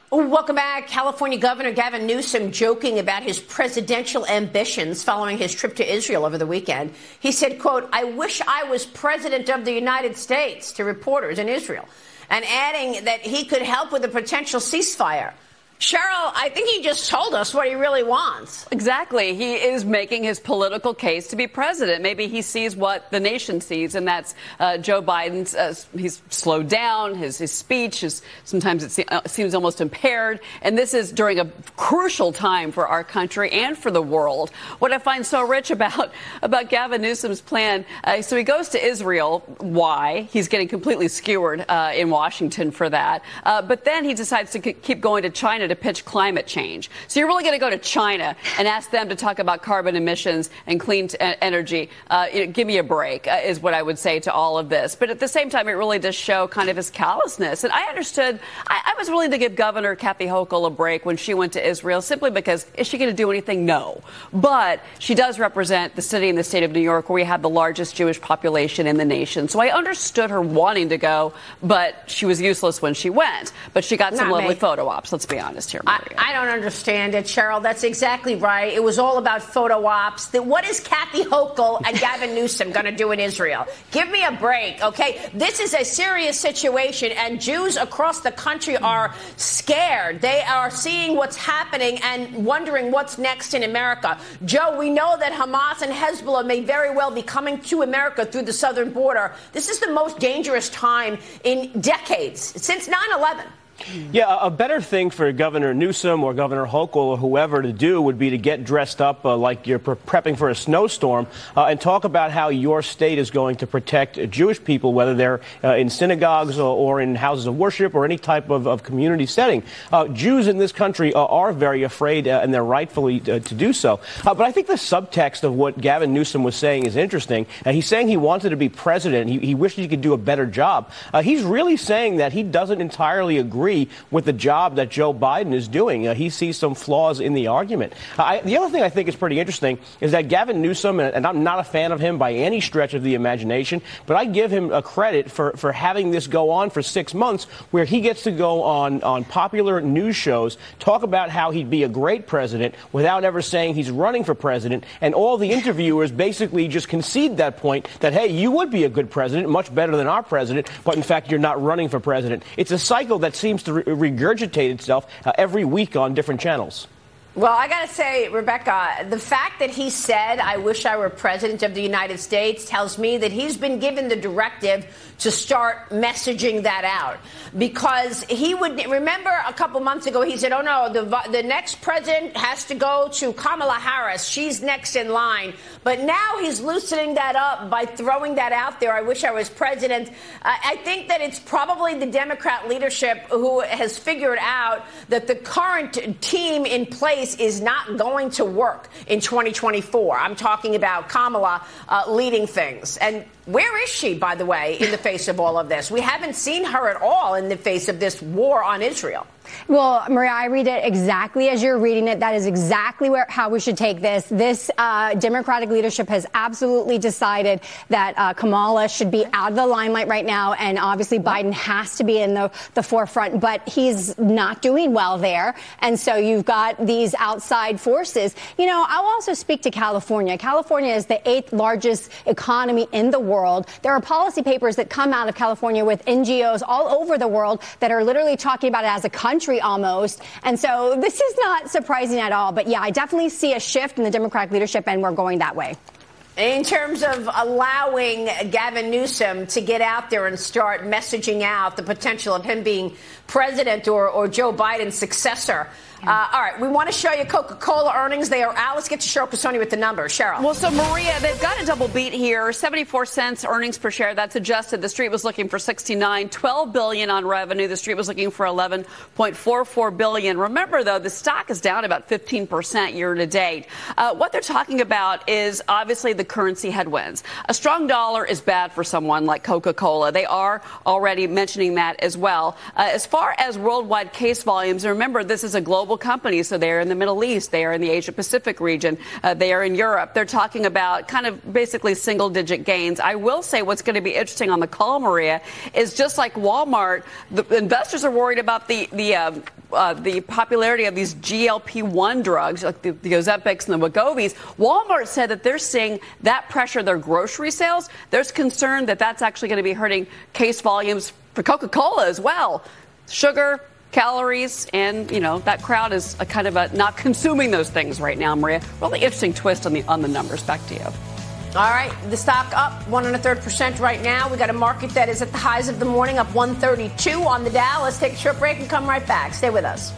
Welcome back. California Governor Gavin Newsom joking about his presidential ambitions following his trip to Israel over the weekend. He said, quote, "I wish I was president of the United States," to reporters in Israel, and adding that he could help with a potential ceasefire. Cheryl, I think he just told us what he really wants. Exactly. He is making his political case to be president. Maybe he sees what the nation sees, and that's Joe Biden's. He's slowed down. His speech is sometimes it seems almost impaired. And this is during a crucial time for our country and for the world. What I find so rich about Gavin Newsom's plan, so he goes to Israel. Why? He's getting completely skewered in Washington for that. But then he decides to keep going to China to pitch climate change. So you're really going to go to China and ask them to talk about carbon emissions and clean energy. Give me a break, is what I would say to all of this. But at the same time, it really does show kind of his callousness. And I understood, I was willing to give Governor Kathy Hochul a break when she went to Israel, simply because is she going to do anything? No. But she does represent the city and the state of New York, where we have the largest Jewish population in the nation. So I understood her wanting to go, but she was useless when she went. But she got some lovely photo ops, let's be honest. Here, I don't understand it, Cheryl. That's exactly right. It was all about photo ops. What is Kathy Hochul and Gavin Newsom going to do in Israel? Give me a break, okay? This is a serious situation, and Jews across the country are scared. They are seeing what's happening and wondering what's next in America. Joe, we know that Hamas and Hezbollah may very well be coming to America through the southern border. This is the most dangerous time in decades, since 9/11. Yeah, a better thing for Governor Newsom or Governor Hochul or whoever to do would be to get dressed up like you're prepping for a snowstorm and talk about how your state is going to protect Jewish people, whether they're in synagogues or in houses of worship or any type of community setting. Jews in this country are very afraid, and they're rightfully to do so. But I think the subtext of what Gavin Newsom was saying is interesting. He's saying he wanted to be president. He wished he could do a better job. He's really saying that he doesn't entirely agree with the job that Joe Biden is doing. He sees some flaws in the argument. The other thing I think is pretty interesting is that Gavin Newsom, and I'm not a fan of him by any stretch of the imagination, but I give him a credit for having this go on for 6 months, where he gets to go on popular news shows, talk about how he'd be a great president without ever saying he's running for president, and all the interviewers basically just concede that point that, hey, you would be a good president, much better than our president, but in fact you're not running for president. It's a cycle that seems to regurgitate itself every week on different channels. Well, I got to say, Rebecca, the fact that he said, "I wish I were president of the United States," tells me that he's been given the directive to start messaging that out. Because he would remember a couple months ago, he said, "Oh, no, the next president has to go to Kamala Harris. She's next in line." But now he's loosening that up by throwing that out there. "I wish I was president." I think that it's probably the Democrat leadership who has figured out that the current team in place is not going to work in 2024. I'm talking about Kamala leading things. And where is she, by the way, in the face of all of this? We haven't seen her at all in the face of this war on Israel. Well, Maria, I read it exactly as you're reading it. That is exactly how we should take this. This Democratic leadership has absolutely decided that Kamala should be out of the limelight right now. And obviously Biden has to be in the forefront, but he's not doing well there. And so you've got these outside forces. You know, I'll also speak to California. California is the 8th largest economy in the world. There are policy papers that come out of California with NGOs all over the world that are literally talking about it as a country almost. And so this is not surprising at all. But yeah, I definitely see a shift in the Democratic leadership, and we're going that way. In terms of allowing Gavin Newsom to get out there and start messaging out the potential of him being president or Joe Biden's successor. All right, we want to show you Coca-Cola earnings. They are out. Let's get to Cheryl Casoni with the numbers. Cheryl. Well, so Maria, they've got a double beat here. 74 cents earnings per share. That's adjusted. The street was looking for 69, 12 billion on revenue. The street was looking for 11.44 billion. Remember, though, the stock is down about 15% year to date. What they're talking about is obviously the currency headwinds. A strong dollar is bad for someone like Coca-Cola. They are already mentioning that as well. As far as worldwide case volumes, remember, this is a global company, so they're in the Middle East, they are in the Asia Pacific region, they are in Europe. They're talking about kind of basically single-digit gains. I will say what's going to be interesting on the call, Maria, is just like Walmart, the investors are worried about the the popularity of these GLP-1 drugs, like the Ozempics and the Wegovy's, Walmart said that they're seeing that pressure their grocery sales. There's concern that that's actually going to be hurting case volumes for Coca-Cola as well. Sugar, calories, and, that crowd is a kind of not consuming those things right now, Maria. Really interesting twist on the numbers. Back to you. All right, the stock up 1.33% right now. We got a market that is at the highs of the morning, up 132 on the Dow. Let's take a short break and come right back. Stay with us.